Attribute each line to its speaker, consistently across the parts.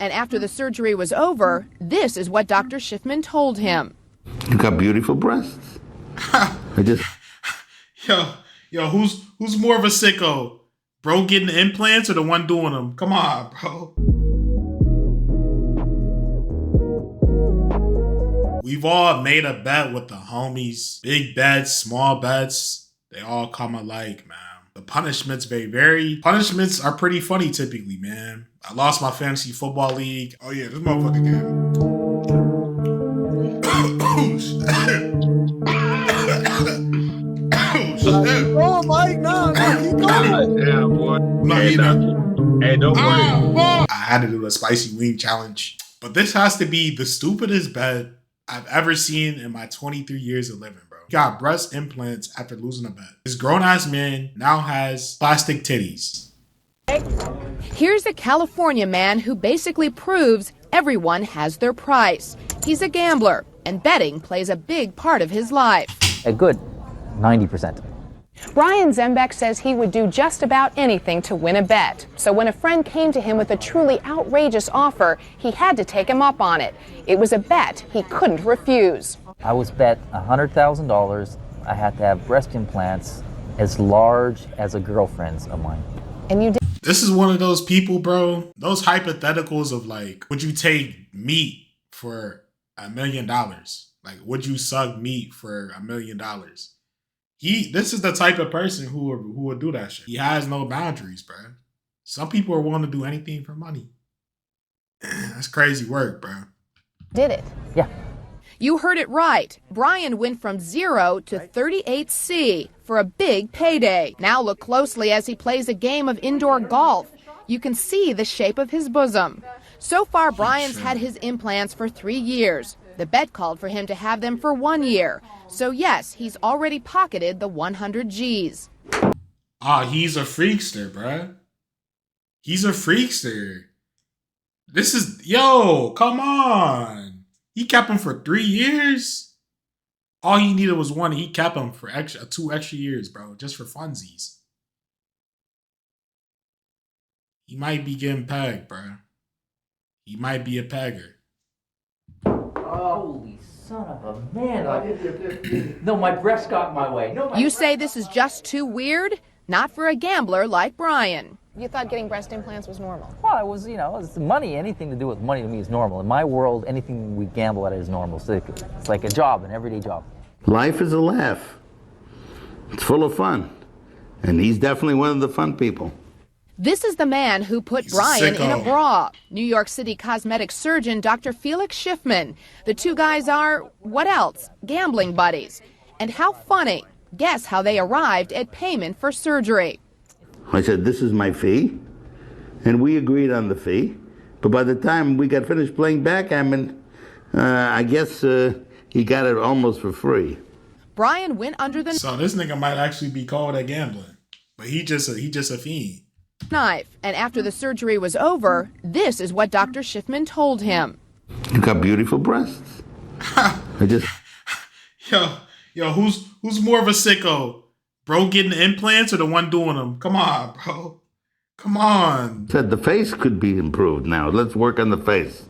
Speaker 1: And after the surgery was over, this is what Dr. Schiffman told him.
Speaker 2: You got beautiful breasts.
Speaker 3: Yo, who's more of a sicko? Bro getting the implants or the one doing them? Come on, bro. We've all made a bet with the homies. Big bets, small bets. They all come alike, man. The punishments punishments are pretty funny typically, man. I lost my fantasy football league. Oh yeah, this motherfucker game.
Speaker 4: Oh, Mike, no, keep going.
Speaker 5: Yeah, boy.
Speaker 3: Hey,
Speaker 5: don't worry.
Speaker 3: I had to do a spicy wing challenge. But this has to be the stupidest bet I've ever seen in my 23 years of living, bro. He got breast implants after losing a bet. This grown-ass man now has plastic titties.
Speaker 1: Here's a California man who basically proves everyone has their price. He's a gambler, and betting plays a big part of his life.
Speaker 6: A good 90%.
Speaker 7: Brian Zembeck says he would do just about anything to win a bet. So when a friend came to him with a truly outrageous offer, he had to take him up on it. It was a bet he couldn't refuse.
Speaker 6: I was bet $100,000 I had to have breast implants as large as a girlfriend's of mine.
Speaker 7: And you did.
Speaker 3: This is one of those people, bro. Those hypotheticals of like, would you take meat for $1 million? Like, would you suck meat for $1 million? This is the type of person who would do that shit. He has no boundaries, bro. Some people are willing to do anything for money. That's crazy work, bro.
Speaker 7: Did it?
Speaker 6: Yeah.
Speaker 1: You heard it right. Brian went from 0 to 38C for a big payday. Now look closely as he plays a game of indoor golf. You can see the shape of his bosom. So far, Brian's had his implants for 3 years. The bet called for him to have them for 1 year. So yes, he's already pocketed the 100 G's.
Speaker 3: He's a freakster, bruh. He's a freakster. Come on. He kept him for 3 years. All he needed was one. He kept him for 2 extra years, bro, just for funsies. He might be getting pegged, bro. He might be a pegger.
Speaker 6: Holy son of a man. No, my breast got in my way.
Speaker 1: You say this is just too weird? Not for a gambler like Brian.
Speaker 7: You thought getting breast implants was normal?
Speaker 6: Well, it was, it's money. Anything to do with money to me is normal. In my world, anything we gamble at is normal. So it's like a job, an everyday job.
Speaker 2: Life is a laugh. It's full of fun. And he's definitely one of the fun people.
Speaker 1: This is the man who put Brian in a bra. New York City cosmetic surgeon Dr. Felix Schiffman. The two guys are, what else? Gambling buddies. And how funny. Guess how they arrived at payment for surgery.
Speaker 2: I said, this is my fee. And we agreed on the fee. But by the time we got finished playing backgammon, I guess he got it almost for free.
Speaker 1: Brian went under the
Speaker 3: So this nigga might actually be called at gambling. But he just a fiend.
Speaker 1: Knife. And after the surgery was over, this is what Dr. Schiffman told him.
Speaker 2: You got beautiful breasts.
Speaker 3: Yo, who's more of a sicko? Bro getting the implants or the one doing them? Come on, bro. Come on.
Speaker 2: Said the face could be improved now. Let's work on the face.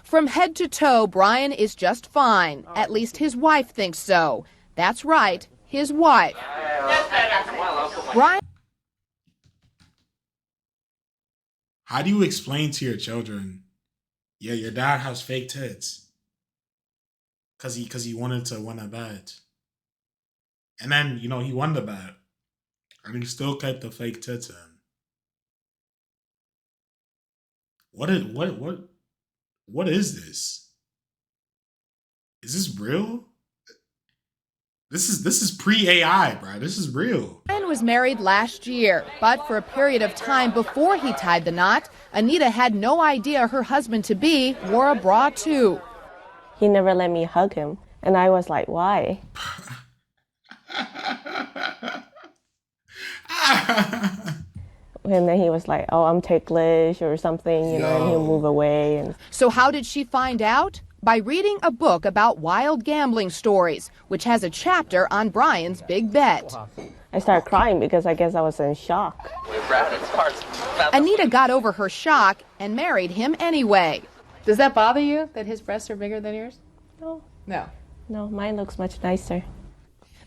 Speaker 1: From head to toe, Brian is just fine. At least his wife thinks so. That's right, his wife. Brian.
Speaker 3: How do you explain to your children, yeah, your dad has fake tits? Cause he wanted to win a bet. And then, he won the bet. And he still kept the fake tits in. What is this? Is this real? This is pre-AI, bro. This is real.
Speaker 1: Brian was married last year, but for a period of time before he tied the knot, Anita had no idea her husband-to-be wore a bra too.
Speaker 8: He never let me hug him, and I was like, why? And then he was like, oh, I'm ticklish or something, and he'll move away. And
Speaker 1: so how did she find out? By reading a book about wild gambling stories, which has a chapter on Brian's big bet.
Speaker 8: I started crying because I guess I was in shock.
Speaker 1: Anita got over her shock and married him anyway. Does that bother you that his breasts are bigger than yours?
Speaker 8: No.
Speaker 1: No.
Speaker 8: No, mine looks much nicer.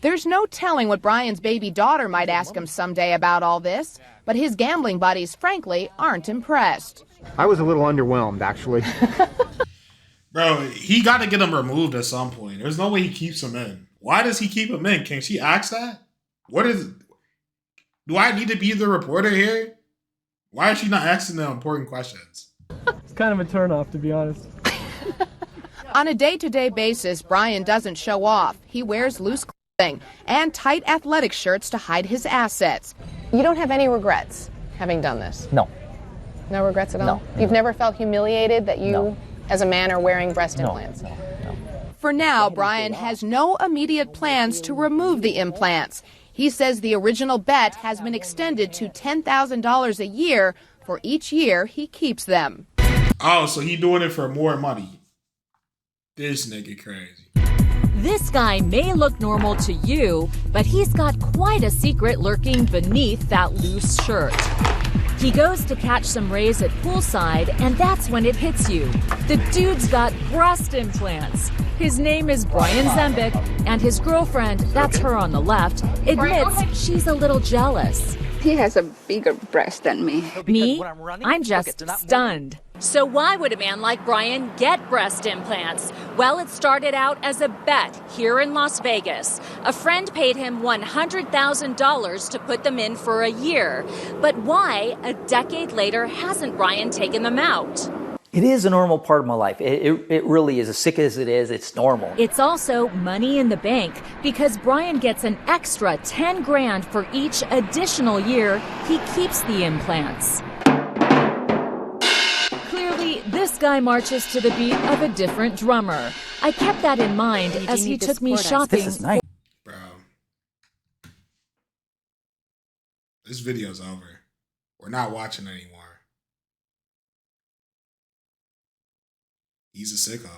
Speaker 1: There's no telling what Brian's baby daughter might ask him someday about all this, but his gambling buddies, frankly, aren't impressed.
Speaker 9: I was a little underwhelmed, actually.
Speaker 3: Bro, he got to get him removed at some point. There's no way he keeps him in. Why does he keep him in? Can she ask that? What is... Do I need to be the reporter here? Why is she not asking the important questions?
Speaker 10: It's kind of a turnoff, to be honest.
Speaker 1: On a day-to-day basis, Brian doesn't show off. He wears loose clothing and tight athletic shirts to hide his assets.
Speaker 7: You don't have any regrets having done this?
Speaker 6: No.
Speaker 7: No regrets at all?
Speaker 6: No.
Speaker 7: You've never felt humiliated that you,
Speaker 6: No.
Speaker 7: as a man, are wearing breast implants?
Speaker 6: No.
Speaker 1: For now, Brian has no immediate plans to remove the implants. He says the original bet has been extended to $10,000 a year for each year he keeps them.
Speaker 3: Oh, so he doing it for more money. This nigga crazy.
Speaker 11: This guy may look normal to you, but he's got quite a secret lurking beneath that loose shirt. He goes to catch some rays at poolside, and that's when it hits you. The dude's got breast implants. His name is Brian Zembic, and his girlfriend, that's her on the left, admits she's a little jealous.
Speaker 12: He has a bigger breast than me.
Speaker 11: Me? I'm just stunned. So why would a man like Brian get breast implants? Well, it started out as a bet here in Las Vegas. A friend paid him $100,000 to put them in for a year. But why, a decade later, hasn't Brian taken them out?
Speaker 6: It is a normal part of my life. It really is. As sick as it is, it's normal.
Speaker 11: It's also money in the bank because Brian gets an extra 10 grand for each additional year he keeps the implants. Clearly, this guy marches to the beat of a different drummer. I kept that in mind as he took me shopping.
Speaker 6: This is nice.
Speaker 3: Bro. This video's over. We're not watching anymore. He's a sicko.